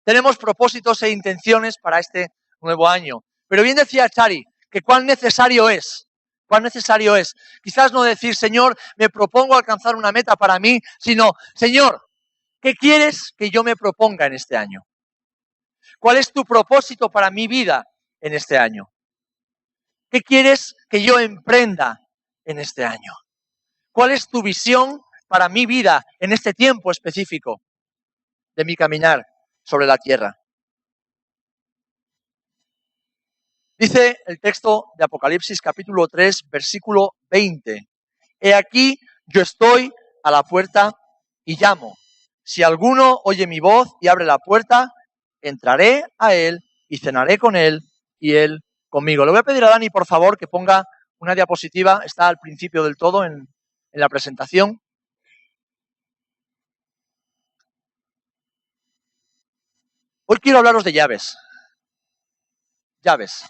tenemos propósitos e intenciones para este nuevo año. Pero bien decía Chari, que cuán necesario es. Quizás no decir, Señor, me propongo alcanzar una meta para mí, sino, Señor, ¿qué quieres que yo me proponga en este año? ¿Cuál es tu propósito para mi vida en este año? ¿Qué quieres que yo emprenda en este año? ¿Cuál es tu visión para mi vida en este tiempo específico de mi caminar sobre la tierra? Dice el texto de Apocalipsis capítulo 3, versículo 20. He aquí, yo estoy a la puerta y llamo. Si alguno oye mi voz y abre la puerta, entraré a él y cenaré con él y él conmigo. Le voy a pedir a Dani, por favor, que ponga una diapositiva. Está al principio del todo en la presentación. Hoy quiero hablaros de llaves. Llaves.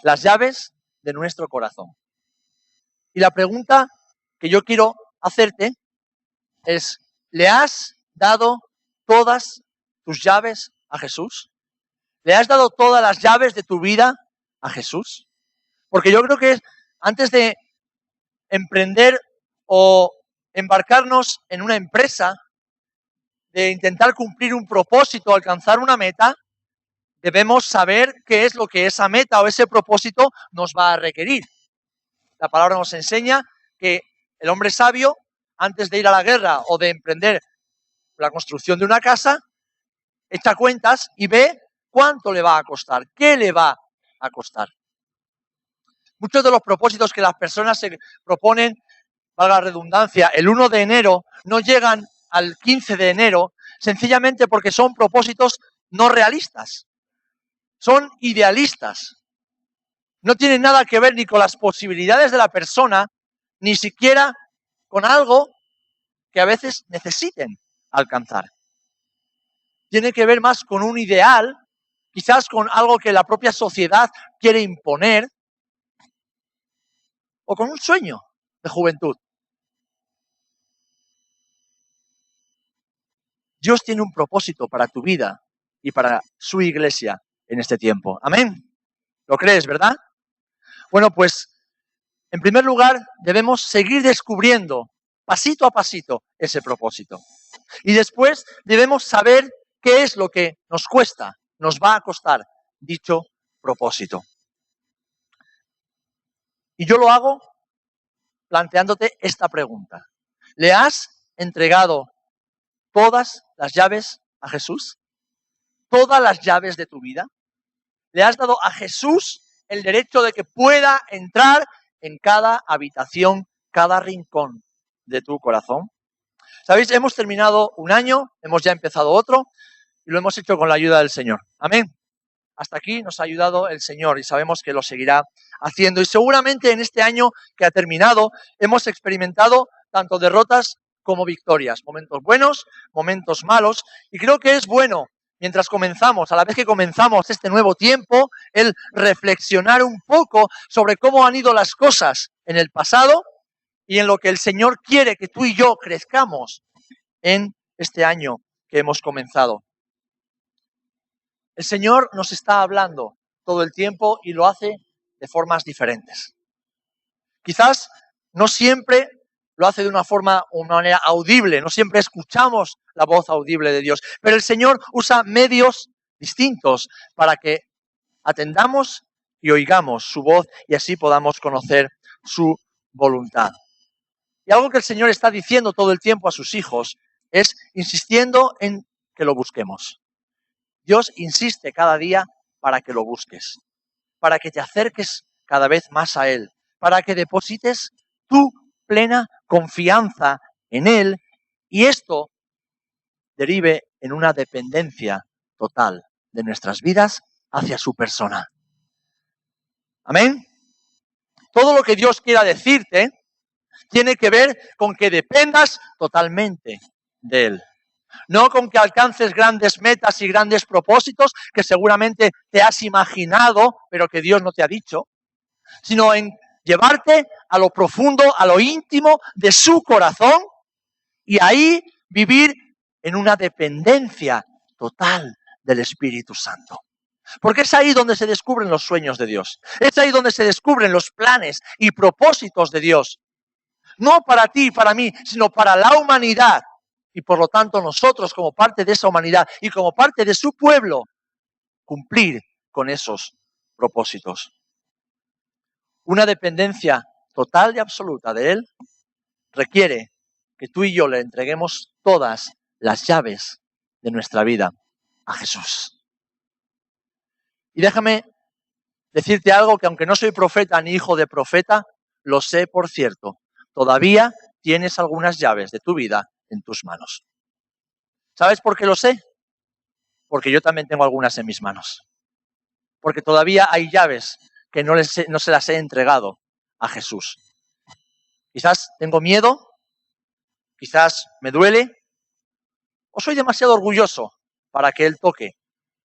Las llaves de nuestro corazón. Y la pregunta que yo quiero hacerte es, ¿le has dado todas tus llaves a Jesús? ¿Le has dado todas las llaves de tu vida a Jesús? Porque yo creo que antes de emprender o embarcarnos en una empresa, de intentar cumplir un propósito, alcanzar una meta, debemos saber qué es lo que esa meta o ese propósito nos va a requerir. La palabra nos enseña que el hombre sabio, antes de ir a la guerra o de emprender la construcción de una casa, echa cuentas y ve cuánto le va a costar, qué le va a costar. Muchos de los propósitos que las personas se proponen, valga la redundancia, el 1 de enero, no llegan al 15 de enero, sencillamente porque son propósitos no realistas, son idealistas. No tienen nada que ver ni con las posibilidades de la persona, ni siquiera con algo que a veces necesiten alcanzar. Tiene que ver más con un ideal, quizás con algo que la propia sociedad quiere imponer, o con un sueño de juventud. Dios tiene un propósito para tu vida y para su iglesia en este tiempo. Amén. ¿Lo crees, verdad? Bueno, pues, en primer lugar, debemos seguir descubriendo pasito a pasito ese propósito. Y después debemos saber qué es lo que nos cuesta, nos va a costar dicho propósito. Y yo lo hago planteándote esta pregunta. ¿Le has entregado todas las llaves a Jesús? ¿Todas las llaves de tu vida? ¿Le has dado a Jesús el derecho de que pueda entrar en cada habitación, cada rincón de tu corazón? ¿Sabéis? Hemos terminado un año, hemos ya empezado otro y lo hemos hecho con la ayuda del Señor. Amén. Hasta aquí nos ha ayudado el Señor y sabemos que lo seguirá haciendo. Y seguramente en este año que ha terminado hemos experimentado tanto derrotas como victorias. Momentos buenos, momentos malos. Y creo que es bueno, mientras comenzamos, a la vez que comenzamos este nuevo tiempo, el reflexionar un poco sobre cómo han ido las cosas en el pasado y en lo que el Señor quiere que tú y yo crezcamos en este año que hemos comenzado. El Señor nos está hablando todo el tiempo y lo hace de formas diferentes. Quizás no siempre lo hace de una manera audible, no siempre escuchamos la voz audible de Dios, pero el Señor usa medios distintos para que atendamos y oigamos su voz y así podamos conocer su voluntad. Y algo que el Señor está diciendo todo el tiempo a sus hijos es insistiendo en que lo busquemos. Dios insiste cada día para que lo busques, para que te acerques cada vez más a Él, para que deposites tu plena confianza en Él y esto derive en una dependencia total de nuestras vidas hacia su persona. Amén. Todo lo que Dios quiera decirte tiene que ver con que dependas totalmente de Él. No con que alcances grandes metas y grandes propósitos que seguramente te has imaginado, pero que Dios no te ha dicho, sino en llevarte a lo profundo, a lo íntimo de su corazón y ahí vivir en una dependencia total del Espíritu Santo. Porque es ahí donde se descubren los sueños de Dios. Es ahí donde se descubren los planes y propósitos de Dios. No para ti y para mí, sino para la humanidad. Y por lo tanto nosotros, como parte de esa humanidad y como parte de su pueblo, cumplir con esos propósitos. Una dependencia total y absoluta de Él requiere que tú y yo le entreguemos todas las llaves de nuestra vida a Jesús. Y déjame decirte algo que aunque no soy profeta ni hijo de profeta, lo sé por cierto. Todavía tienes algunas llaves de tu vida en tus manos. ¿Sabes por qué lo sé? Porque yo también tengo algunas en mis manos. Porque todavía hay llaves que no se las he entregado a Jesús. Quizás tengo miedo, quizás me duele, o soy demasiado orgulloso para que Él toque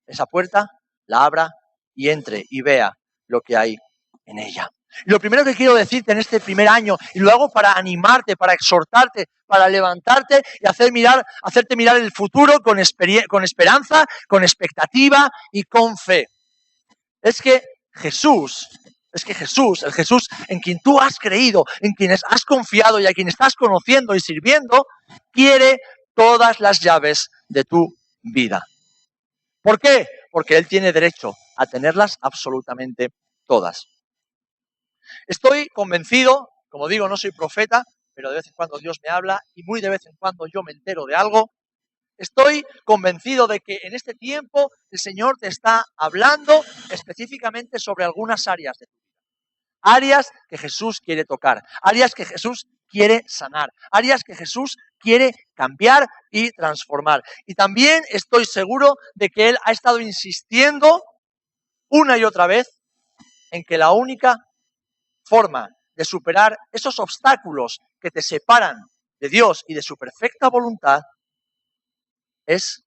esa puerta, la abra y entre y vea lo que hay en ella. Y lo primero que quiero decirte en este primer año, y lo hago para animarte, para exhortarte, para levantarte y hacerte mirar el futuro con esperanza, con expectativa y con fe. Es que Jesús, el Jesús en quien tú has creído, en quien has confiado y a quien estás conociendo y sirviendo, quiere todas las llaves de tu vida. ¿Por qué? Porque Él tiene derecho a tenerlas absolutamente todas. Estoy convencido, como digo, no soy profeta, pero de vez en cuando Dios me habla y muy de vez en cuando yo me entero de algo. Estoy convencido de que en este tiempo el Señor te está hablando específicamente sobre algunas áreas de tu vida. Áreas que Jesús quiere tocar, áreas que Jesús quiere sanar, áreas que Jesús quiere cambiar y transformar. Y también estoy seguro de que Él ha estado insistiendo una y otra vez en que la única forma de superar esos obstáculos que te separan de Dios y de su perfecta voluntad es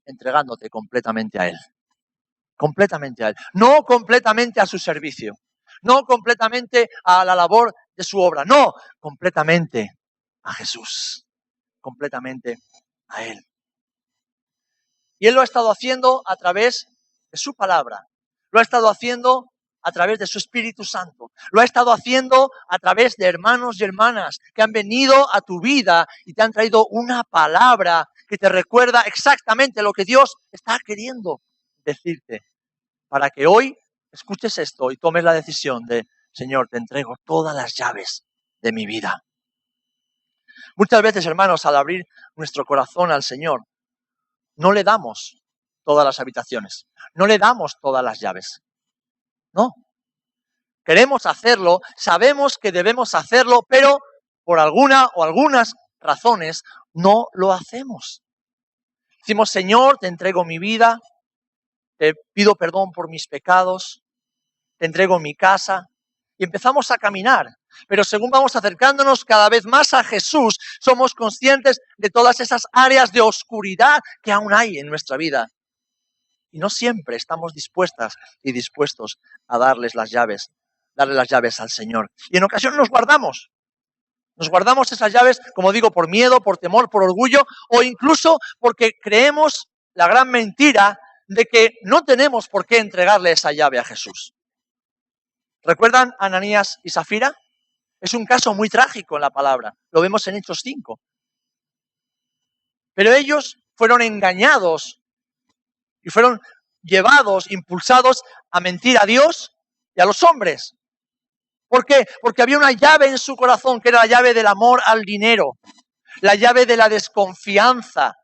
entregándote completamente a Él. Completamente a Él. No completamente a su servicio. No completamente a la labor de su obra. No, completamente a Jesús. Completamente a Él. Y Él lo ha estado haciendo a través de su palabra. Lo ha estado haciendo a través de su Espíritu Santo. Lo ha estado haciendo a través de hermanos y hermanas que han venido a tu vida y te han traído una palabra que te recuerda exactamente lo que Dios está queriendo decirte. Para que hoy escuches esto y tomes la decisión de, Señor, te entrego todas las llaves de mi vida. Muchas veces, hermanos, al abrir nuestro corazón al Señor, no le damos todas las habitaciones, no le damos todas las llaves. No. Queremos hacerlo, sabemos que debemos hacerlo, pero por alguna o algunas razones no lo hacemos. Decimos, Señor, te entrego mi vida, te pido perdón por mis pecados, te entrego mi casa, y empezamos a caminar. Pero según vamos acercándonos cada vez más a Jesús, somos conscientes de todas esas áreas de oscuridad que aún hay en nuestra vida. Y no siempre estamos dispuestas y dispuestos a darle las llaves al Señor. Y en ocasiones nos guardamos esas llaves, como digo, por miedo, por temor, por orgullo, o incluso porque creemos la gran mentira de que no tenemos por qué entregarle esa llave a Jesús. ¿Recuerdan a Ananías y Zafira? Es un caso muy trágico en la palabra. Lo vemos en Hechos 5. Pero ellos fueron engañados y fueron llevados, impulsados a mentir a Dios y a los hombres. ¿Por qué? Porque había una llave en su corazón que era la llave del amor al dinero, la llave de la desconfianza,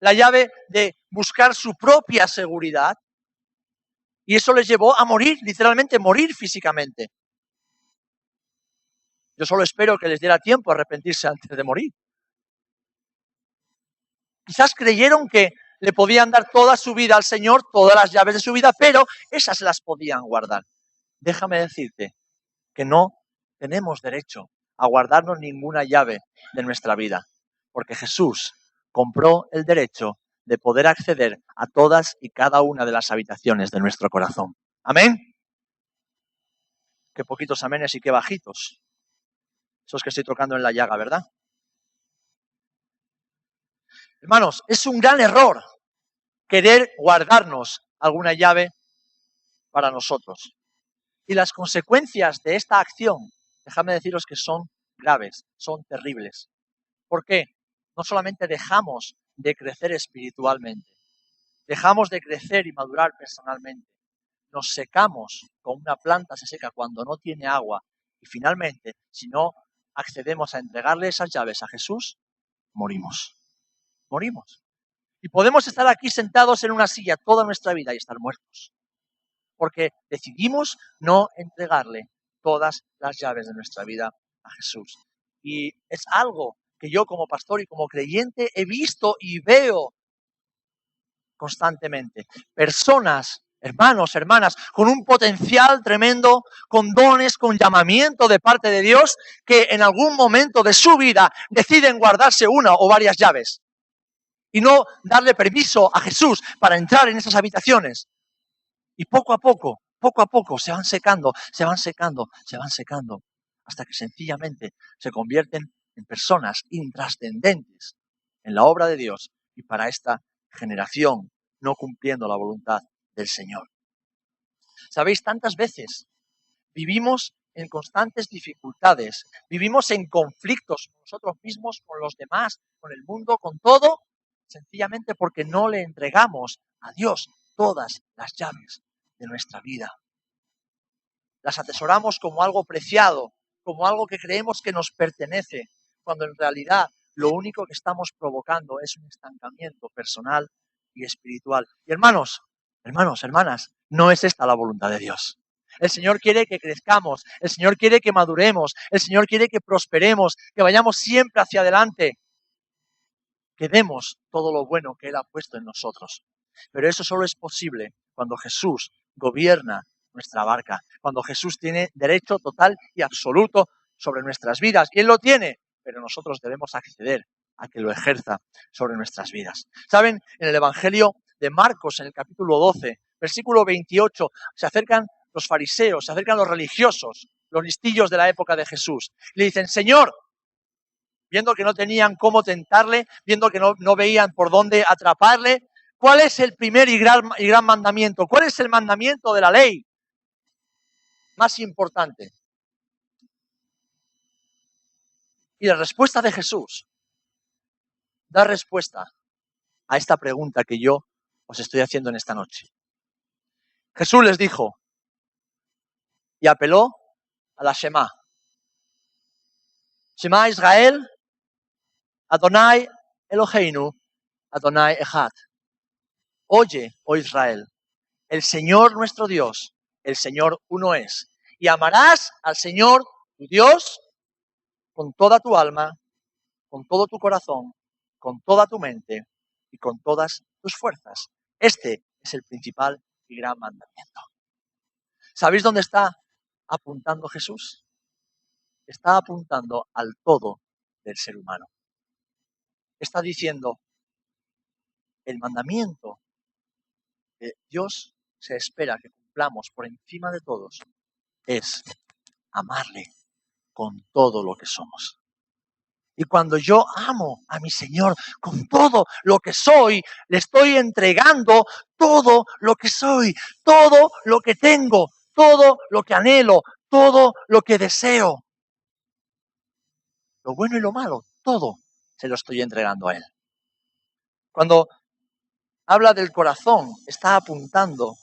la llave de buscar su propia seguridad. Y eso les llevó a morir, literalmente morir físicamente. Yo solo espero que les diera tiempo a arrepentirse antes de morir. Quizás creyeron que le podían dar toda su vida al Señor, todas las llaves de su vida, pero esas se las podían guardar. Déjame decirte que no tenemos derecho a guardarnos ninguna llave de nuestra vida, porque Jesús compró el derecho de poder acceder a todas y cada una de las habitaciones de nuestro corazón. ¿Amén? Qué poquitos amenes y qué bajitos. Esos que estoy tocando en la llaga, ¿verdad? Hermanos, es un gran error querer guardarnos alguna llave para nosotros. Y las consecuencias de esta acción, déjame deciros que son graves, son terribles. ¿Por qué? No solamente dejamos de crecer espiritualmente, dejamos de crecer y madurar personalmente, nos secamos como una planta se seca cuando no tiene agua y finalmente, si no accedemos a entregarle esas llaves a Jesús, morimos. Morimos. Y podemos estar aquí sentados en una silla toda nuestra vida y estar muertos, porque decidimos no entregarle todas las llaves de nuestra vida a Jesús. Y es algo que yo como pastor y como creyente he visto y veo constantemente. Personas, hermanos, hermanas, con un potencial tremendo, con dones, con llamamiento de parte de Dios, que en algún momento de su vida deciden guardarse una o varias llaves y no darle permiso a Jesús para entrar en esas habitaciones. Y poco a poco se van secando, se van secando, se van secando, hasta que sencillamente se convierten en personas intrascendentes en la obra de Dios y para esta generación, no cumpliendo la voluntad del Señor. ¿Sabéis? Tantas veces vivimos en constantes dificultades, vivimos en conflictos con nosotros mismos, con los demás, con el mundo, con todo, sencillamente porque no le entregamos a Dios todas las llaves de nuestra vida. Las atesoramos como algo preciado, como algo que creemos que nos pertenece, cuando en realidad lo único que estamos provocando es un estancamiento personal y espiritual. Y hermanos, hermanas, no es esta la voluntad de Dios. El Señor quiere que crezcamos, el Señor quiere que maduremos, el Señor quiere que prosperemos, que vayamos siempre hacia adelante, que demos todo lo bueno que Él ha puesto en nosotros. Pero eso solo es posible cuando Jesús gobierna nuestra barca, cuando Jesús tiene derecho total y absoluto sobre nuestras vidas. Y Él lo tiene, pero nosotros debemos acceder a que lo ejerza sobre nuestras vidas. ¿Saben? En el Evangelio de Marcos, en el capítulo 12, versículo 28, se acercan los fariseos, se acercan los religiosos, los listillos de la época de Jesús. Y le dicen, Señor, viendo que no tenían cómo tentarle, viendo que no veían por dónde atraparle, ¿cuál es el primer y gran mandamiento? ¿Cuál es el mandamiento de la ley más importante? Y la respuesta de Jesús da respuesta a esta pregunta que yo os estoy haciendo en esta noche. Jesús les dijo y apeló a la Shema. Shema Israel, Adonai Eloheinu, Adonai Echad. Oye, oh Israel, el Señor nuestro Dios, el Señor uno es. Y amarás al Señor tu Dios con toda tu alma, con todo tu corazón, con toda tu mente y con todas tus fuerzas. Este es el principal y gran mandamiento. ¿Sabéis dónde está apuntando Jesús? Está apuntando al todo del ser humano. Está diciendo, el mandamiento que Dios se espera que cumplamos por encima de todos es amarle con todo lo que somos. Y cuando yo amo a mi Señor con todo lo que soy, le estoy entregando todo lo que soy, todo lo que tengo, todo lo que anhelo, todo lo que deseo. Lo bueno y lo malo, todo se lo estoy entregando a Él. Cuando habla del corazón, está apuntando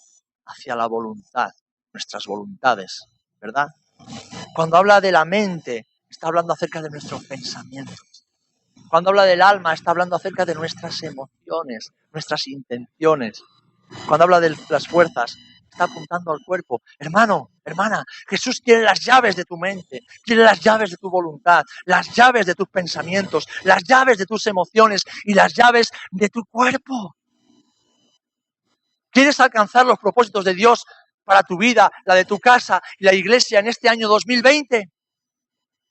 hacia la voluntad, nuestras voluntades, ¿verdad? Cuando habla de la mente, está hablando acerca de nuestros pensamientos. Cuando habla del alma, está hablando acerca de nuestras emociones, nuestras intenciones. Cuando habla de las fuerzas, está apuntando al cuerpo. Hermano, hermana, Jesús quiere las llaves de tu mente, quiere las llaves de tu voluntad, las llaves de tus pensamientos, las llaves de tus emociones y las llaves de tu cuerpo. ¿Quieres alcanzar los propósitos de Dios para tu vida, la de tu casa y la iglesia en este año 2020?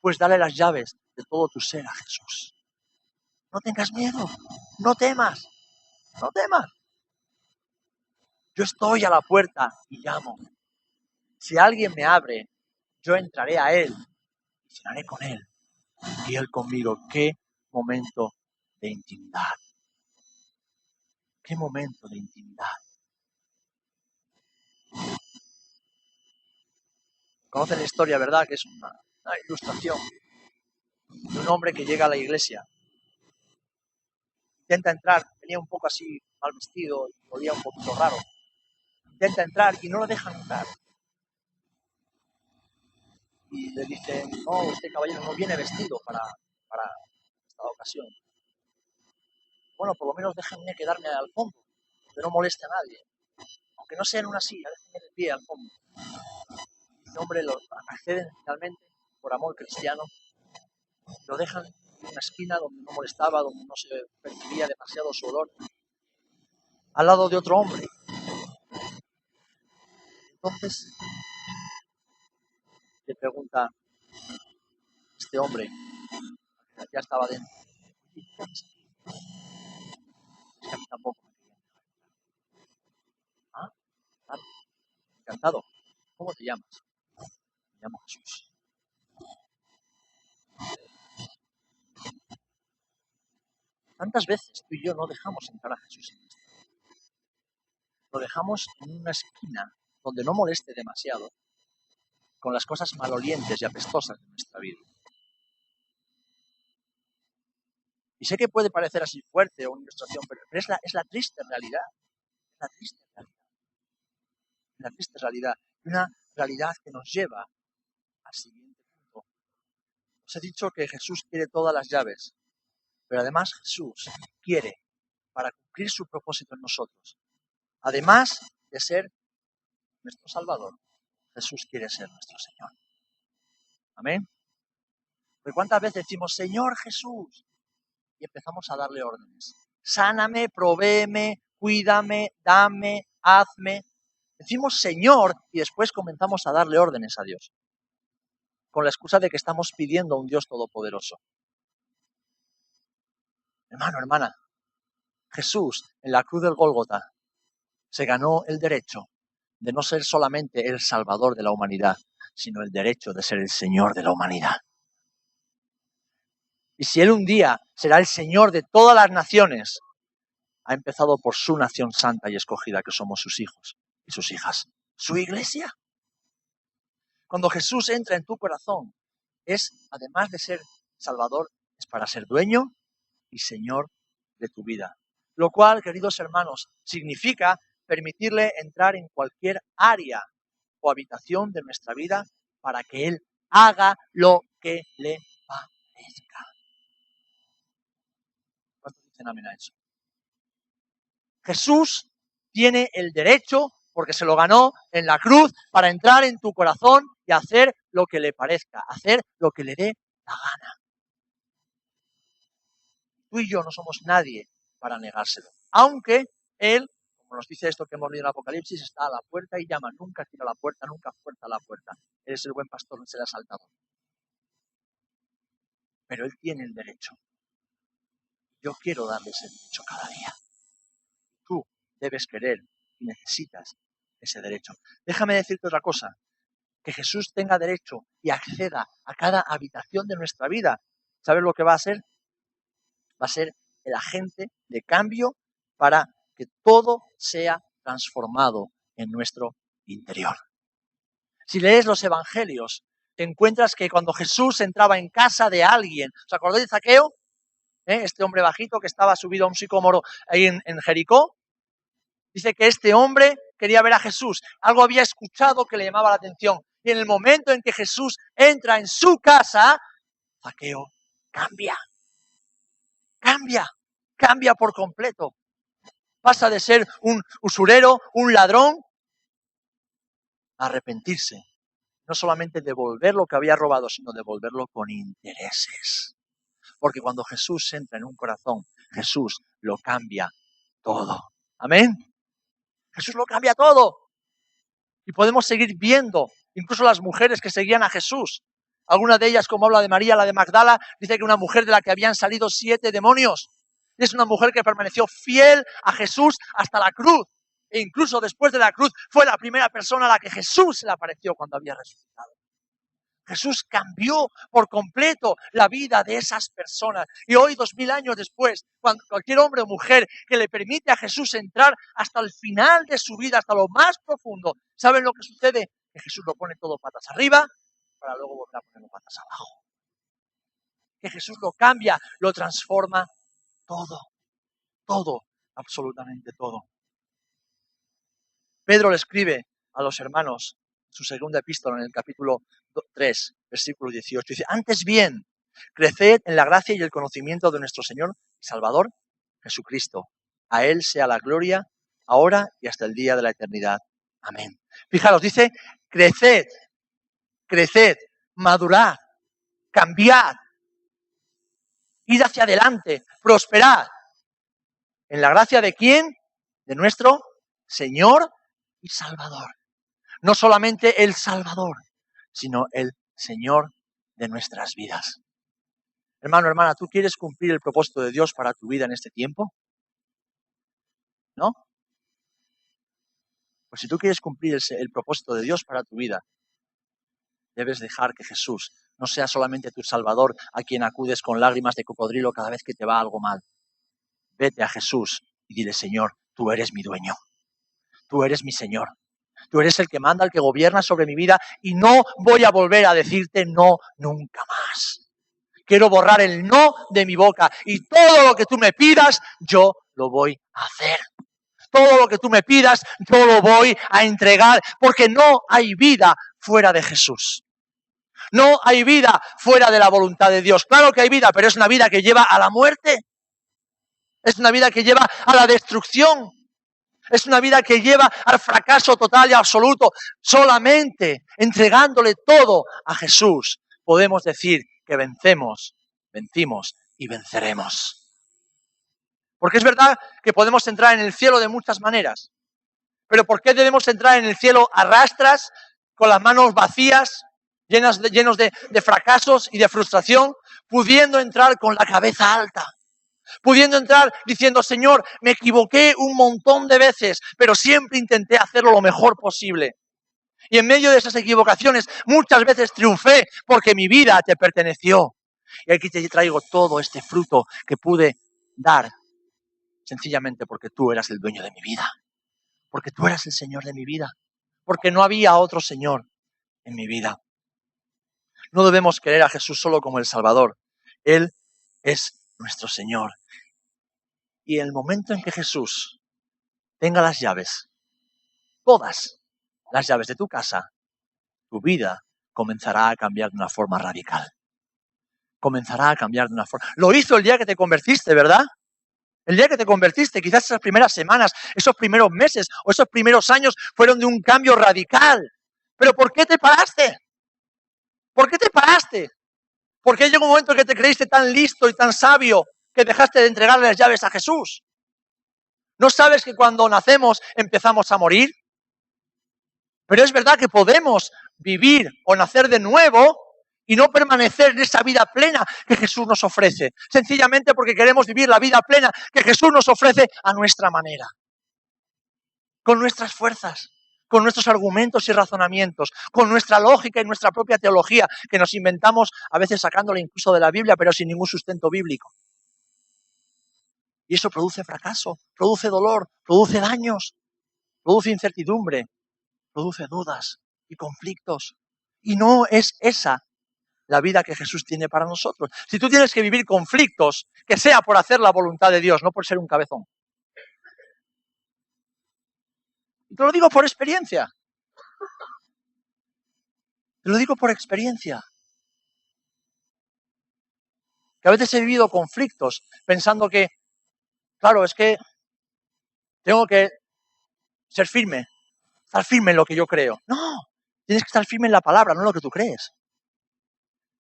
Pues dale las llaves de todo tu ser a Jesús. No tengas miedo, no temas, no temas. Yo estoy a la puerta y llamo. Si alguien me abre, yo entraré a él y cenaré con él y él conmigo. Qué momento de intimidad. Qué momento de intimidad. Conocen la historia, ¿verdad? Que es una ilustración de un hombre que llega a la iglesia. Intenta entrar, venía un poco así mal vestido, olía un poquito raro. Intenta entrar y no lo dejan entrar. Y le dicen, no, usted caballero no viene vestido para esta ocasión. Bueno, por lo menos déjenme quedarme al fondo, que no moleste a nadie. Aunque no sea en una silla, déjenme de pie al fondo. Y el hombre lo acceden finalmente, por amor cristiano, lo dejan en una esquina donde no molestaba, donde no se percibía demasiado su olor, al lado de otro hombre. Entonces le pregunta este hombre, que ya estaba dentro, es que a mí tampoco me querían dejar entrar. Ah, claro, encantado. ¿Cómo te llamas? Me llamo Jesús. ¿Tantas veces tú y yo no dejamos entrar a Jesús en nuestra vida? Lo dejamos en una esquina donde no moleste demasiado con las cosas malolientes y apestosas de nuestra vida. Y sé que puede parecer así fuerte o una ilustración, pero es la triste realidad. Es la triste realidad. La triste realidad. Una realidad que nos lleva al siguiente punto. Os he dicho que Jesús quiere todas las llaves, pero además Jesús quiere, para cumplir su propósito en nosotros, además de ser nuestro Salvador, Jesús quiere ser nuestro Señor. Amén. Porque ¿cuántas veces decimos, Señor Jesús? Y empezamos a darle órdenes. Sáname, provéeme, cuídame, dame, hazme. Decimos Señor y después comenzamos a darle órdenes a Dios. Con la excusa de que estamos pidiendo a un Dios todopoderoso. Hermano, hermana, Jesús en la cruz del Gólgota se ganó el derecho de no ser solamente el Salvador de la humanidad, sino el derecho de ser el Señor de la humanidad. Y si Él un día será el Señor de todas las naciones, ha empezado por su nación santa y escogida, que somos sus hijos y sus hijas, su iglesia. Cuando Jesús entra en tu corazón, es, además de ser Salvador, es para ser dueño y Señor de tu vida. Lo cual, queridos hermanos, significa permitirle entrar en cualquier área o habitación de nuestra vida para que Él haga lo que le parezca. ¿Cuántos dicen amén a eso? Jesús tiene el derecho, porque se lo ganó en la cruz, para entrar en tu corazón y hacer lo que le parezca, hacer lo que le dé la gana. Tú y yo no somos nadie para negárselo. Aunque Él, como nos dice esto que hemos leído en el Apocalipsis, está a la puerta y llama, nunca tira la puerta, nunca fuerza la puerta. Él es el buen pastor, no se le ha saltado. Pero Él tiene el derecho. Yo quiero darle ese derecho cada día. Tú debes querer y necesitas ese derecho. Déjame decirte otra cosa. Que Jesús tenga derecho y acceda a cada habitación de nuestra vida. ¿Sabes lo que va a ser? Va a ser el agente de cambio para que todo sea transformado en nuestro interior. Si lees los evangelios, te encuentras que cuando Jesús entraba en casa de alguien, ¿os acordáis de Zaqueo? Este hombre bajito que estaba subido a un sicómoro ahí en Jericó. Dice que este hombre quería ver a Jesús. Algo había escuchado que le llamaba la atención. Y en el momento en que Jesús entra en su casa, Zaqueo cambia por completo. Pasa de ser un usurero, un ladrón, a arrepentirse. No solamente devolver lo que había robado, sino devolverlo con intereses. Porque cuando Jesús entra en un corazón, Jesús lo cambia todo. Amén. Jesús lo cambia todo. Y podemos seguir viendo, incluso las mujeres que seguían a Jesús. Alguna de ellas, como habla de María, la de Magdala, dice que una mujer de la que habían salido 7 demonios. Es una mujer que permaneció fiel a Jesús hasta la cruz. E incluso después de la cruz fue la primera persona a la que Jesús se le apareció cuando había resucitado. Jesús cambió por completo la vida de esas personas. Y hoy, 2000 años después, cuando cualquier hombre o mujer que le permite a Jesús entrar hasta el final de su vida, hasta lo más profundo, ¿saben lo que sucede? Que Jesús lo pone todo patas arriba para luego volver a ponerlo patas abajo. Que Jesús lo cambia, lo transforma todo, todo, absolutamente todo. Pedro le escribe a los hermanos su segunda epístola en el capítulo 3, versículo 18. Dice, antes bien, creced en la gracia y el conocimiento de nuestro Señor y Salvador Jesucristo. A Él sea la gloria, ahora y hasta el día de la eternidad. Amén. Fijaros, dice, creced, creced, madurad, cambiad, id hacia adelante, prosperad. ¿En la gracia de quién? De nuestro Señor y Salvador. No solamente el Salvador, sino el Señor de nuestras vidas. Hermano, hermana, ¿tú quieres cumplir el propósito de Dios para tu vida en este tiempo? ¿No? Pues si tú quieres cumplir el propósito de Dios para tu vida, debes dejar que Jesús no sea solamente tu Salvador a quien acudes con lágrimas de cocodrilo cada vez que te va algo mal. Vete a Jesús y dile, Señor, tú eres mi dueño, tú eres mi Señor. Tú eres el que manda, el que gobierna sobre mi vida y no voy a volver a decirte no nunca más. Quiero borrar el no de mi boca y todo lo que tú me pidas, yo lo voy a hacer. Todo lo que tú me pidas, yo lo voy a entregar porque no hay vida fuera de Jesús. No hay vida fuera de la voluntad de Dios. Claro que hay vida, pero es una vida que lleva a la muerte. Es una vida que lleva a la destrucción. Es una vida que lleva al fracaso total y absoluto. Solamente entregándole todo a Jesús podemos decir que vencemos, vencimos y venceremos. Porque es verdad que podemos entrar en el cielo de muchas maneras. Pero ¿por qué debemos entrar en el cielo a rastras, con las manos vacías, llenos de fracasos y de frustración, pudiendo entrar con la cabeza alta? Pudiendo entrar diciendo, Señor, me equivoqué un montón de veces, pero siempre intenté hacerlo lo mejor posible. Y en medio de esas equivocaciones muchas veces triunfé porque mi vida te perteneció. Y aquí te traigo todo este fruto que pude dar sencillamente porque tú eras el dueño de mi vida. Porque tú eras el Señor de mi vida. Porque no había otro Señor en mi vida. No debemos querer a Jesús solo como el Salvador. Él es nuestro Señor. Y en el momento en que Jesús tenga las llaves, todas las llaves de tu casa, tu vida comenzará a cambiar de una forma radical. Comenzará a cambiar de una forma. Lo hizo el día que te convertiste, ¿verdad? El día que te convertiste, quizás esas primeras semanas, esos primeros meses o esos primeros años fueron de un cambio radical. ¿Pero por qué te paraste? ¿Por qué te paraste? ¿Por qué llegó un momento que te creíste tan listo y tan sabio que dejaste de entregarle las llaves a Jesús? ¿No sabes que cuando nacemos empezamos a morir? Pero es verdad que podemos vivir o nacer de nuevo y no permanecer en esa vida plena que Jesús nos ofrece. Sencillamente porque queremos vivir la vida plena que Jesús nos ofrece a nuestra manera. Con nuestras fuerzas, con nuestros argumentos y razonamientos, con nuestra lógica y nuestra propia teología que nos inventamos, a veces sacándola incluso de la Biblia, pero sin ningún sustento bíblico. Y eso produce fracaso, produce dolor, produce daños, produce incertidumbre, produce dudas y conflictos. Y no es esa la vida que Jesús tiene para nosotros. Si tú tienes que vivir conflictos, que sea por hacer la voluntad de Dios, no por ser un cabezón. Y te lo digo por experiencia. Te lo digo por experiencia. Que a veces he vivido conflictos pensando que, claro, es que tengo que ser firme, estar firme en lo que yo creo. No, tienes que estar firme en la palabra, no en lo que tú crees.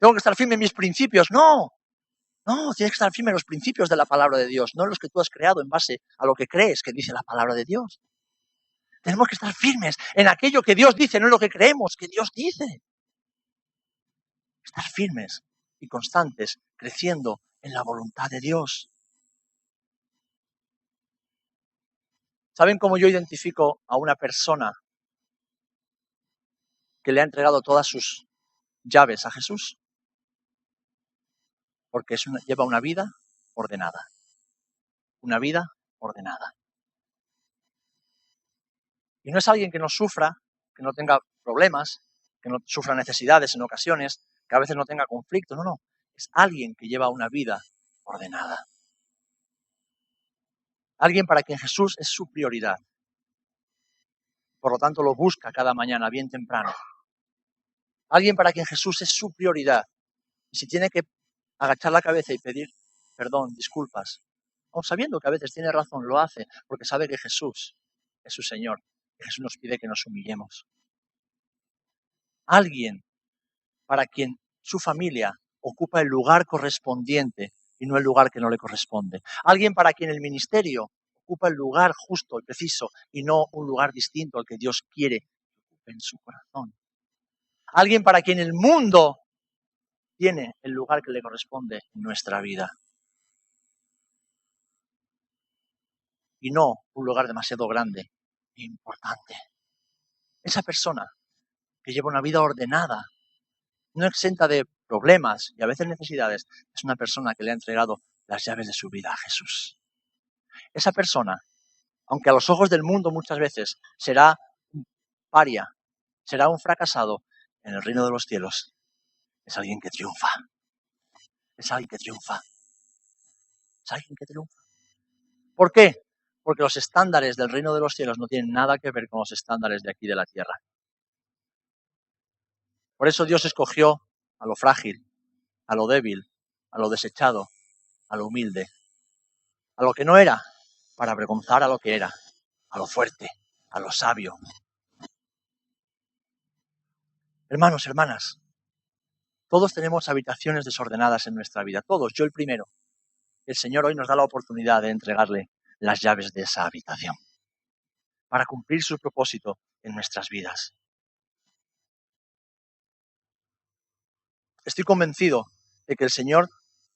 Tengo que estar firme en mis principios. No, tienes que estar firme en los principios de la palabra de Dios, no en los que tú has creado en base a lo que crees que dice la palabra de Dios. Tenemos que estar firmes en aquello que Dios dice, no en lo que creemos que Dios dice. Estar firmes y constantes, creciendo en la voluntad de Dios. ¿Saben cómo yo identifico a una persona que le ha entregado todas sus llaves a Jesús? Porque lleva una vida ordenada. Una vida ordenada. Y no es alguien que no sufra, que no tenga problemas, que no sufra necesidades en ocasiones, que a veces no tenga conflictos. No. Es alguien que lleva una vida ordenada. Alguien para quien Jesús es su prioridad. Por lo tanto, lo busca cada mañana, bien temprano. Alguien para quien Jesús es su prioridad. Y si tiene que agachar la cabeza y pedir perdón, disculpas, aun sabiendo que a veces tiene razón, lo hace porque sabe que Jesús es su Señor. Y Jesús nos pide que nos humillemos. Alguien para quien su familia ocupa el lugar correspondiente y no el lugar que no le corresponde. Alguien para quien el ministerio ocupa el lugar justo y preciso y no un lugar distinto al que Dios quiere que ocupe en su corazón. Alguien para quien el mundo tiene el lugar que le corresponde en nuestra vida. Y no un lugar demasiado grande e importante. Esa persona que lleva una vida ordenada, no exenta de problemas y a veces necesidades, es una persona que le ha entregado las llaves de su vida a Jesús. Esa persona, aunque a los ojos del mundo muchas veces será un paria, será un fracasado, en el reino de los cielos es alguien que triunfa. Es alguien que triunfa. Es alguien que triunfa. ¿Por qué? Porque los estándares del reino de los cielos no tienen nada que ver con los estándares de aquí de la tierra. Por eso Dios escogió a lo frágil, a lo débil, a lo desechado, a lo humilde, a lo que no era, para avergonzar a lo que era, a lo fuerte, a lo sabio. Hermanos, hermanas, todos tenemos habitaciones desordenadas en nuestra vida, todos, yo el primero. El Señor hoy nos da la oportunidad de entregarle las llaves de esa habitación para cumplir su propósito en nuestras vidas. Estoy convencido de que el Señor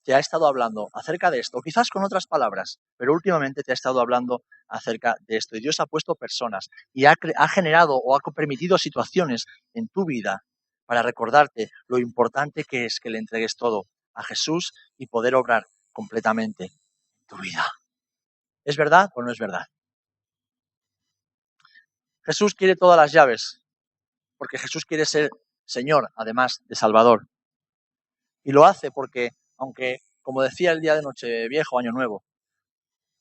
te ha estado hablando acerca de esto, quizás con otras palabras, pero últimamente te ha estado hablando acerca de esto. Y Dios ha puesto personas y ha generado o ha permitido situaciones en tu vida para recordarte lo importante que es que le entregues todo a Jesús y poder obrar completamente en tu vida. ¿Es verdad o no es verdad? Jesús quiere todas las llaves, porque Jesús quiere ser Señor, además de Salvador. Y lo hace porque, aunque, como decía el día de Nocheviejo, Año Nuevo,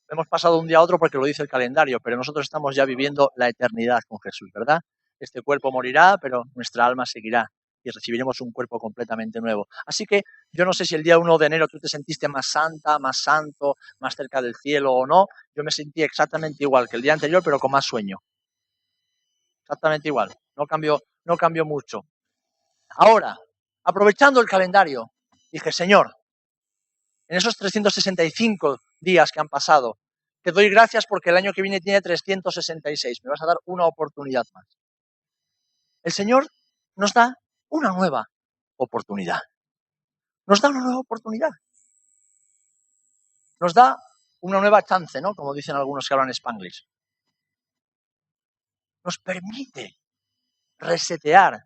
hemos pasado un día a otro porque lo dice el calendario, pero nosotros estamos ya viviendo la eternidad con Jesús, ¿verdad? Este cuerpo morirá, pero nuestra alma seguirá y recibiremos un cuerpo completamente nuevo. Así que yo no sé si el día 1 de enero tú te sentiste más santa, más santo, más cerca del cielo o no. Yo me sentí exactamente igual que el día anterior, pero con más sueño. Exactamente igual. No cambió mucho. Ahora, aprovechando el calendario, dije, Señor, en esos 365 días que han pasado, te doy gracias porque el año que viene tiene 366. Me vas a dar una oportunidad más. El Señor nos da una nueva oportunidad. Nos da una nueva oportunidad. Nos da una nueva chance, ¿no? Como dicen algunos que hablan Spanglish. Nos permite resetear.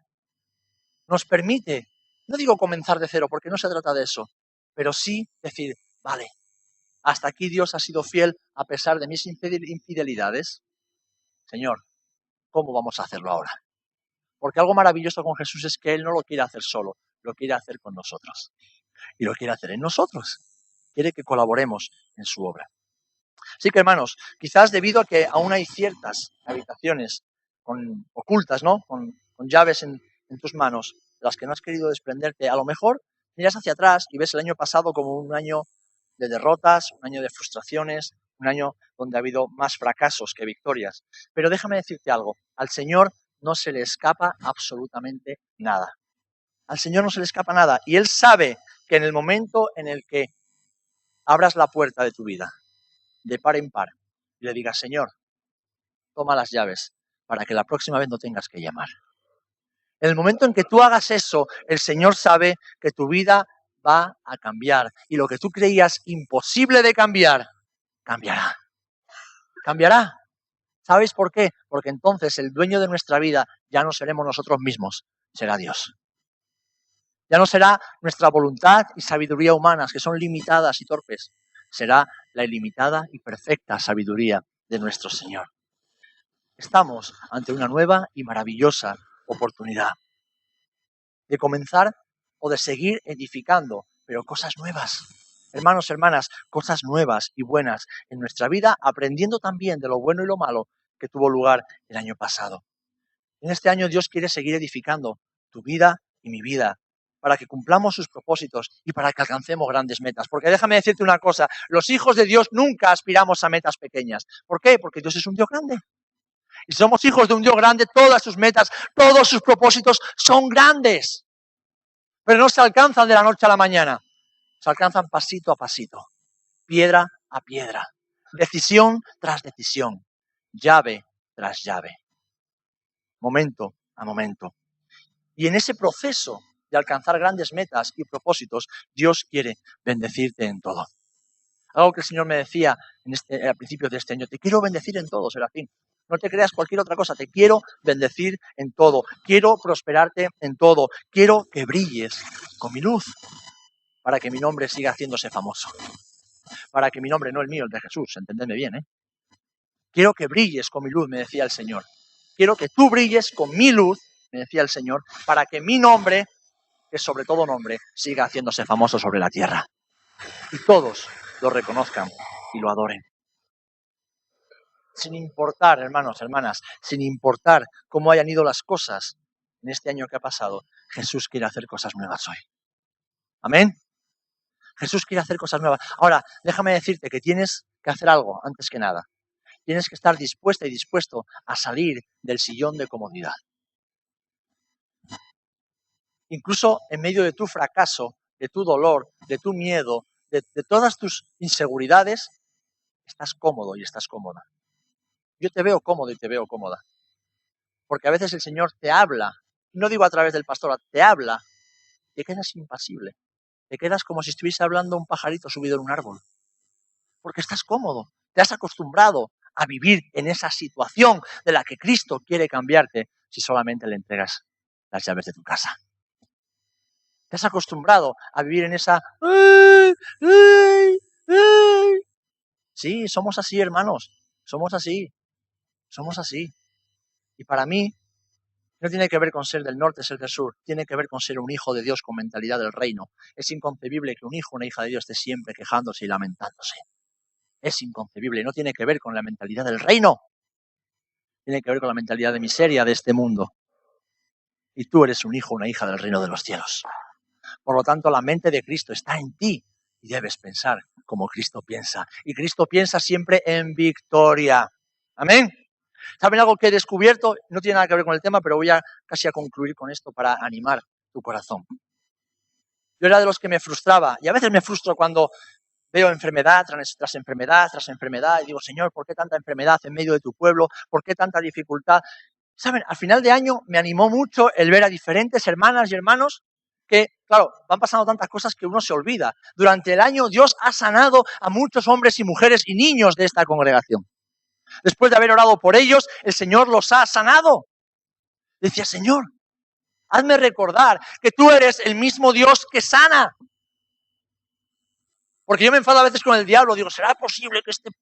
Nos permite, no digo comenzar de cero, porque no se trata de eso, pero sí decir, vale, hasta aquí Dios ha sido fiel a pesar de mis infidelidades. Señor, ¿cómo vamos a hacerlo ahora? Porque algo maravilloso con Jesús es que Él no lo quiere hacer solo, lo quiere hacer con nosotros. Y lo quiere hacer en nosotros. Quiere que colaboremos en su obra. Así que, hermanos, quizás debido a que aún hay ciertas habitaciones ocultas, ¿no? Con llaves en tus manos, de las que no has querido desprenderte, a lo mejor miras hacia atrás y ves el año pasado como un año de derrotas, un año de frustraciones, un año donde ha habido más fracasos que victorias. Pero déjame decirte algo, al Señor no se le escapa absolutamente nada. Al Señor no se le escapa nada. Y Él sabe que en el momento en el que abras la puerta de tu vida, de par en par, y le digas, Señor, toma las llaves para que la próxima vez no tengas que llamar. En el momento en que tú hagas eso, el Señor sabe que tu vida va a cambiar. Y lo que tú creías imposible de cambiar, cambiará. Cambiará. ¿Sabéis por qué? Porque entonces el dueño de nuestra vida ya no seremos nosotros mismos, será Dios. Ya no será nuestra voluntad y sabiduría humanas, que son limitadas y torpes. Será la ilimitada y perfecta sabiduría de nuestro Señor. Estamos ante una nueva y maravillosa oportunidad de comenzar o de seguir edificando, pero cosas nuevas. Hermanos, hermanas, cosas nuevas y buenas en nuestra vida, aprendiendo también de lo bueno y lo malo que tuvo lugar el año pasado. En este año Dios quiere seguir edificando tu vida y mi vida, para que cumplamos sus propósitos y para que alcancemos grandes metas. Porque déjame decirte una cosa, los hijos de Dios nunca aspiramos a metas pequeñas. ¿Por qué? Porque Dios es un Dios grande. Y si somos hijos de un Dios grande, todas sus metas, todos sus propósitos son grandes. Pero no se alcanzan de la noche a la mañana. Se alcanzan pasito a pasito, piedra a piedra, decisión tras decisión, llave tras llave, momento a momento. Y en ese proceso de alcanzar grandes metas y propósitos, Dios quiere bendecirte en todo. Algo que el Señor me decía al principio de este año: te quiero bendecir en todo, Serafín. No te creas cualquier otra cosa, te quiero bendecir en todo, quiero prosperarte en todo, quiero que brilles con mi luz para que mi nombre siga haciéndose famoso. Para que mi nombre, no el mío, el de Jesús, entendedme bien, ¿eh? Quiero que brilles con mi luz, me decía el Señor. Quiero que tú brilles con mi luz, me decía el Señor, para que mi nombre, que es sobre todo nombre, siga haciéndose famoso sobre la tierra. Y todos lo reconozcan y lo adoren. Sin importar, hermanos, hermanas, sin importar cómo hayan ido las cosas en este año que ha pasado, Jesús quiere hacer cosas nuevas hoy. ¿Amén? Jesús quiere hacer cosas nuevas. Ahora, déjame decirte que tienes que hacer algo antes que nada. Tienes que estar dispuesta y dispuesto a salir del sillón de comodidad. Incluso en medio de tu fracaso, de tu dolor, de tu miedo, de todas tus inseguridades, estás cómodo y estás cómoda. Yo te veo cómodo y te veo cómoda. Porque a veces el Señor te habla, no digo a través del pastor, te habla, te quedas impasible. Te quedas como si estuviese hablando un pajarito subido en un árbol. Porque estás cómodo, te has acostumbrado a vivir en esa situación de la que Cristo quiere cambiarte si solamente le entregas las llaves de tu casa. Te has acostumbrado a vivir en esa... Sí, somos así, hermanos, somos así. Y para mí no tiene que ver con ser del norte, ser del sur, tiene que ver con ser un hijo de Dios con mentalidad del reino. Es inconcebible que un hijo o una hija de Dios esté siempre quejándose y lamentándose. Es inconcebible, no tiene que ver con la mentalidad del reino. Tiene que ver con la mentalidad de miseria de este mundo. Y tú eres un hijo o una hija del reino de los cielos. Por lo tanto, la mente de Cristo está en ti y debes pensar como Cristo piensa. Y Cristo piensa siempre en victoria. Amén. ¿Saben algo que he descubierto? No tiene nada que ver con el tema, pero voy a casi a concluir con esto para animar tu corazón. Yo era de los que me frustraba, y a veces me frustro cuando veo enfermedad tras enfermedad, tras enfermedad, y digo: Señor, ¿por qué tanta enfermedad en medio de tu pueblo? ¿Por qué tanta dificultad? ¿Saben? Al final de año me animó mucho el ver a diferentes hermanas y hermanos que, claro, van pasando tantas cosas que uno se olvida. Durante el año Dios ha sanado a muchos hombres y mujeres y niños de esta congregación. Después de haber orado por ellos, el Señor los ha sanado. Decía: Señor, hazme recordar que tú eres el mismo Dios que sana. Porque yo me enfado a veces con el diablo, digo: ¿será posible que este... Voy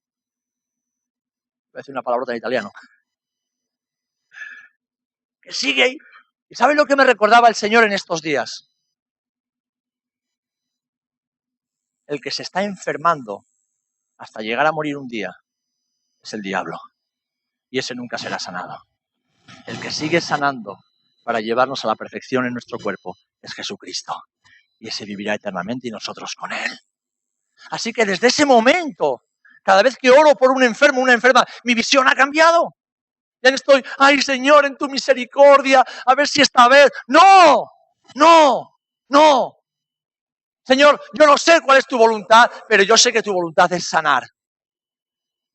a decir una palabrota en italiano. Que sigue ahí. ¿Y saben lo que me recordaba el Señor en estos días? El que se está enfermando hasta llegar a morir un día es el diablo. Y ese nunca será sanado. El que sigue sanando para llevarnos a la perfección en nuestro cuerpo es Jesucristo. Y ese vivirá eternamente y nosotros con él. Así que desde ese momento, cada vez que oro por un enfermo, una enferma, mi visión ha cambiado. Ya no estoy: ay, Señor, en tu misericordia, a ver si esta vez... No. Señor, yo no sé cuál es tu voluntad, pero yo sé que tu voluntad es sanar.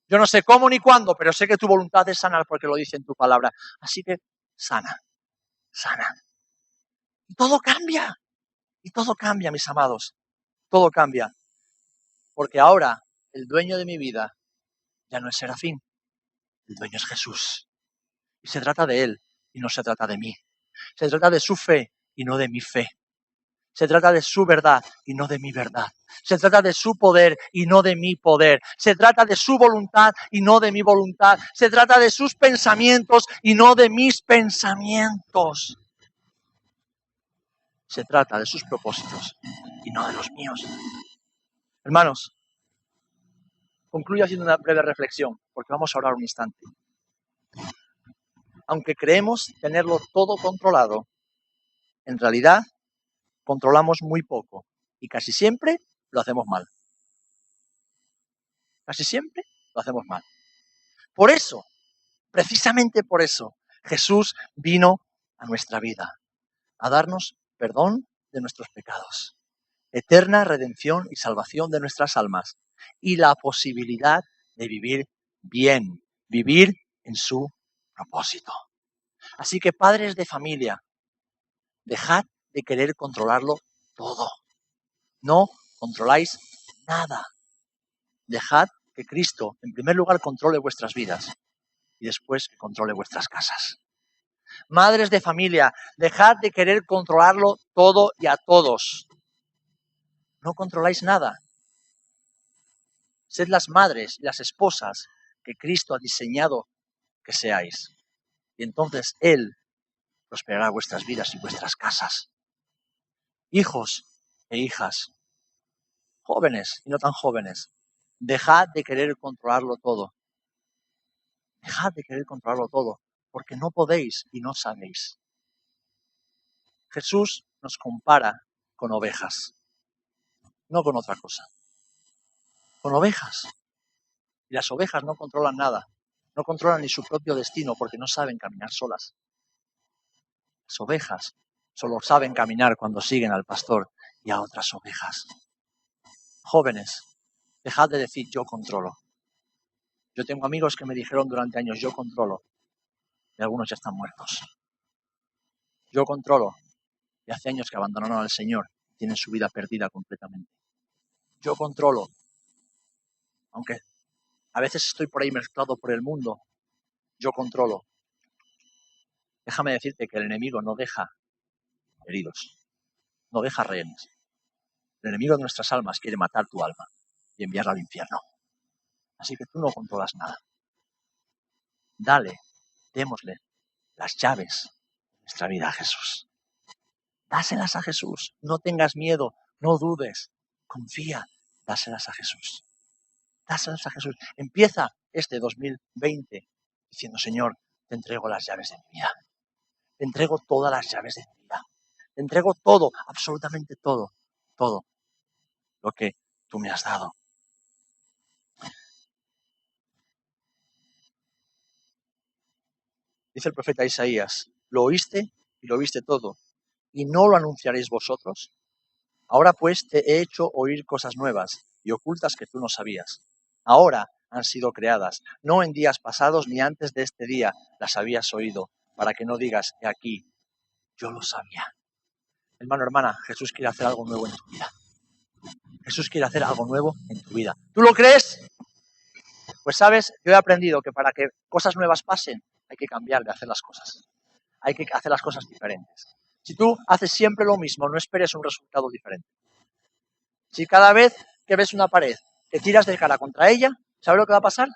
Yo no sé cómo ni cuándo, pero sé que tu voluntad es sanar porque lo dice en tu palabra. Así que sana. Y todo cambia, mis amados. Todo cambia. Porque ahora el dueño de mi vida ya no es Serafín. El dueño es Jesús. Y se trata de él y no se trata de mí. Se trata de su fe y no de mi fe. Se trata de su verdad y no de mi verdad. Se trata de su poder y no de mi poder. Se trata de su voluntad y no de mi voluntad. Se trata de sus pensamientos y no de mis pensamientos. Se trata de sus propósitos y no de los míos. Hermanos, concluyo haciendo una breve reflexión, porque vamos a orar un instante. Aunque creemos tenerlo todo controlado, en realidad controlamos muy poco y casi siempre lo hacemos mal. Casi siempre lo hacemos mal. Por eso, precisamente por eso, Jesús vino a nuestra vida, a darnos perdón de nuestros pecados, eterna redención y salvación de nuestras almas y la posibilidad de vivir bien, vivir en su propósito. Así que, padres de familia, dejad de querer controlarlo todo. No controláis nada. Dejad que Cristo, en primer lugar, controle vuestras vidas y después que controle vuestras casas. Madres de familia, dejad de querer controlarlo todo y a todos. No controláis nada. Sed las madres y las esposas que Cristo ha diseñado que seáis. Y entonces Él prosperará vuestras vidas y vuestras casas. Hijos e hijas, jóvenes y no tan jóvenes, dejad de querer controlarlo todo. Dejad de querer controlarlo todo, porque no podéis y no sabéis. Jesús nos compara con ovejas, no con otra cosa. Con ovejas. Y las ovejas no controlan nada. No controlan ni su propio destino porque no saben caminar solas. Las ovejas solo saben caminar cuando siguen al pastor y a otras ovejas. Jóvenes, dejad de decir yo controlo. Yo tengo amigos que me dijeron durante años yo controlo y algunos ya están muertos. Yo controlo y hace años que abandonaron al Señor, tienen su vida perdida completamente. Yo controlo, aunque a veces estoy por ahí mezclado por el mundo, yo controlo. Déjame decirte que el enemigo no deja heridos, no deja rehenes. El enemigo de nuestras almas quiere matar tu alma y enviarla al infierno. Así que tú no controlas nada. Démosle las llaves de nuestra vida a Jesús. Dáselas a Jesús. No tengas miedo, no dudes, confía, dáselas a Jesús. Dáselas a Jesús. Empieza este 2020 diciendo, Señor, te entrego las llaves de mi vida. Te entrego todas las llaves de mi vida. Te entrego todo, absolutamente todo lo que tú me has dado. Dice el profeta Isaías, lo oíste y lo viste todo, y no lo anunciaréis vosotros. Ahora pues te he hecho oír cosas nuevas y ocultas que tú no sabías. Ahora han sido creadas, no en días pasados ni antes de este día las habías oído, para que no digas, he aquí, yo lo sabía. Hermano, hermana, Jesús quiere hacer algo nuevo en tu vida. Jesús quiere hacer algo nuevo en tu vida. ¿Tú lo crees? Pues sabes, yo he aprendido que para que cosas nuevas pasen, hay que cambiar de hacer las cosas. Hay que hacer las cosas diferentes. Si tú haces siempre lo mismo, no esperes un resultado diferente. Si cada vez que ves una pared, te tiras de cara contra ella, ¿sabes lo que va a pasar?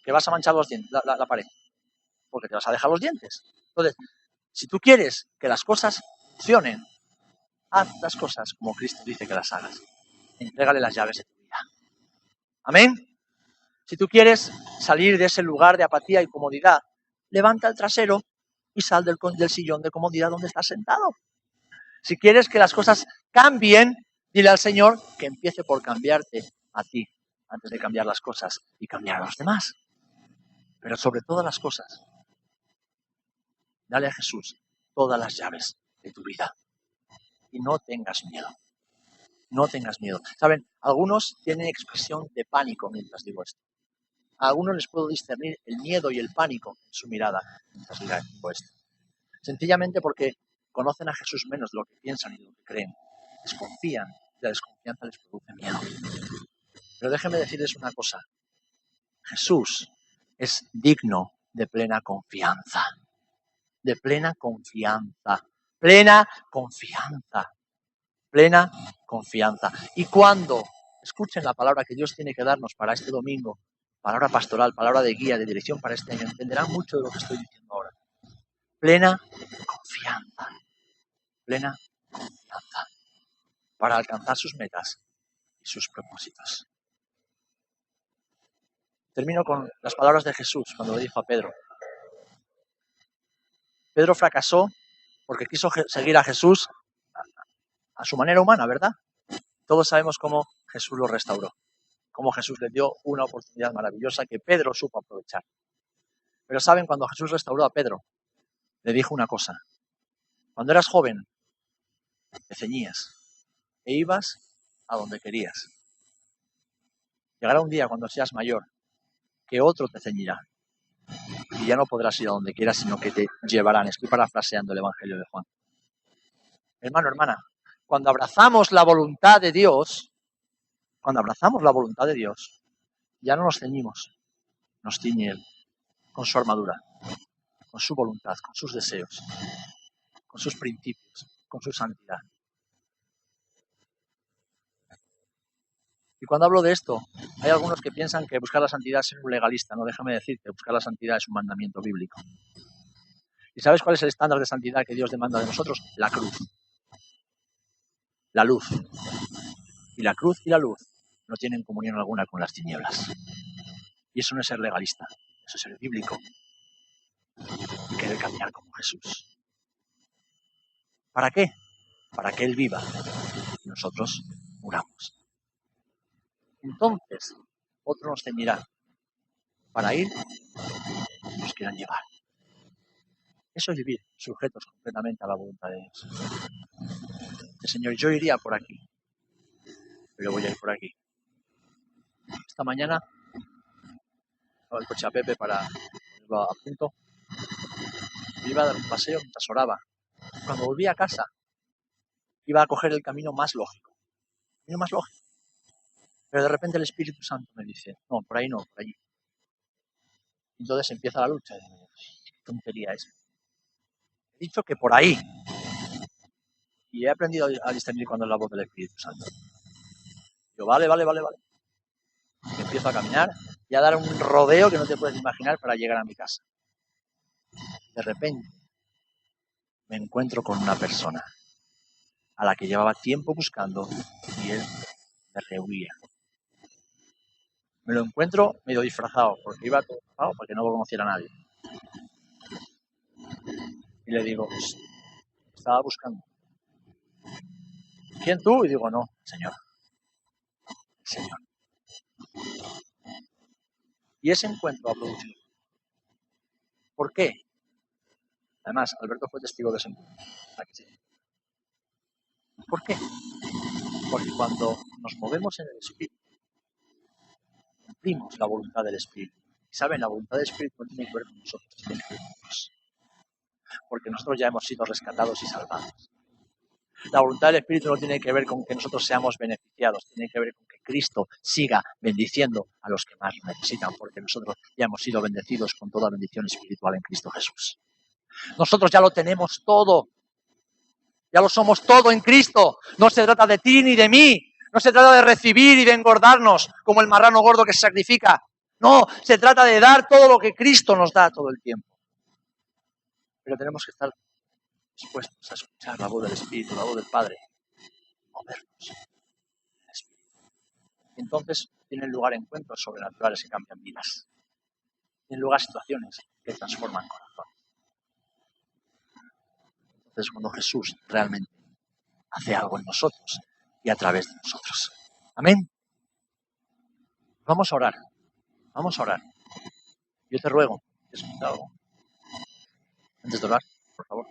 Que vas a manchar los dientes, la pared, porque te vas a dejar los dientes. Entonces, si tú quieres que las cosas funcionen, haz las cosas como Cristo dice que las hagas. Entrégale las llaves de tu vida. Amén. Si tú quieres salir de ese lugar de apatía y comodidad, levanta el trasero y sal del sillón de comodidad donde estás sentado. Si quieres que las cosas cambien, dile al Señor que empiece por cambiarte a ti, antes de cambiar las cosas y cambiar a los demás. Pero sobre todas las cosas, dale a Jesús todas las llaves de tu vida. Y no tengas miedo. No tengas miedo. Saben, algunos tienen expresión de pánico mientras digo esto. A algunos les puedo discernir el miedo y el pánico en su mirada mientras digo esto. Sencillamente porque conocen a Jesús menos de lo que piensan y de lo que creen. Desconfían y la desconfianza les produce miedo. Pero déjenme decirles una cosa. Jesús es digno de plena confianza. De plena confianza. Plena confianza. Plena confianza. Y cuando escuchen la palabra que Dios tiene que darnos para este domingo, palabra pastoral, palabra de guía, de dirección para este año, entenderán mucho de lo que estoy diciendo ahora. Plena confianza. Plena confianza. Para alcanzar sus metas y sus propósitos. Termino con las palabras de Jesús cuando le dijo a Pedro. Pedro fracasó porque quiso seguir a Jesús a su manera humana, ¿verdad? Todos sabemos cómo Jesús lo restauró, cómo Jesús le dio una oportunidad maravillosa que Pedro supo aprovechar. Pero saben, cuando Jesús restauró a Pedro, le dijo una cosa. Cuando eras joven, te ceñías e ibas a donde querías. Llegará un día cuando seas mayor que otro te ceñirá y ya no podrás ir a donde quieras, sino que te llevarán. Estoy parafraseando el Evangelio de Juan. Hermano, hermana, cuando abrazamos la voluntad de Dios, ya no nos ceñimos, nos ciñe Él, con su armadura, con su voluntad, con sus deseos, con sus principios, con su santidad. Y cuando hablo de esto, hay algunos que piensan que buscar la santidad es ser un legalista. No, déjame decirte, buscar la santidad es un mandamiento bíblico. ¿Y sabes cuál es el estándar de santidad que Dios demanda de nosotros? La cruz. La luz. Y la cruz y la luz no tienen comunión alguna con las tinieblas. Y eso no es ser legalista, eso es ser bíblico. Y querer caminar como Jesús. ¿Para qué? Para que Él viva y nosotros muramos. Entonces, otro nos ceñirá para ir y nos quieran llevar. Eso es vivir sujetos completamente a la voluntad de Dios. El Señor, yo iría por aquí, pero voy a ir por aquí. Esta mañana estaba el coche a Pepe para ponerlo a punto. Me iba a dar un paseo mientras oraba. Cuando volví a casa, iba a coger el camino más lógico. Pero de repente el Espíritu Santo me dice, no, por ahí no, por allí. Entonces empieza la lucha. ¿Qué tontería es? He dicho que por ahí. Y he aprendido a discernir cuando es la voz del Espíritu Santo. Yo, vale. Y empiezo a caminar y a dar un rodeo que no te puedes imaginar para llegar a mi casa. De repente me encuentro con una persona a la que llevaba tiempo buscando y él me rehuía. Me lo encuentro medio disfrazado, porque iba todo disfrazado para que no lo conociera nadie. Y le digo, estaba buscando. ¿Quién tú? Y digo, no, Señor. Y ese encuentro ha producido. ¿Por qué? Además, Alberto fue testigo de ese encuentro. ¿Por qué? Porque cuando nos movemos en el Espíritu, cumplimos la voluntad del Espíritu. Y saben, la voluntad del Espíritu no tiene que ver con nosotros, tiene que ver con Dios. Porque nosotros ya hemos sido rescatados y salvados. La voluntad del Espíritu no tiene que ver con que nosotros seamos beneficiados, tiene que ver con que Cristo siga bendiciendo a los que más lo necesitan, porque nosotros ya hemos sido bendecidos con toda bendición espiritual en Cristo Jesús. Nosotros ya lo tenemos todo, ya lo somos todo en Cristo. No se trata de ti ni de mí, no se trata de recibir y de engordarnos como el marrano gordo que se sacrifica. No, se trata de dar todo lo que Cristo nos da todo el tiempo. Pero tenemos que estar dispuestos a escuchar la voz del Espíritu, la voz del Padre, movernos en el Espíritu. Y entonces tienen lugar encuentros sobrenaturales que cambian vidas. Tienen lugar situaciones que transforman corazones. Entonces cuando Jesús realmente hace algo en nosotros y a través de nosotros. Amén. Vamos a orar. Yo te ruego, ¿te has escuchado algo? Antes de orar, por favor.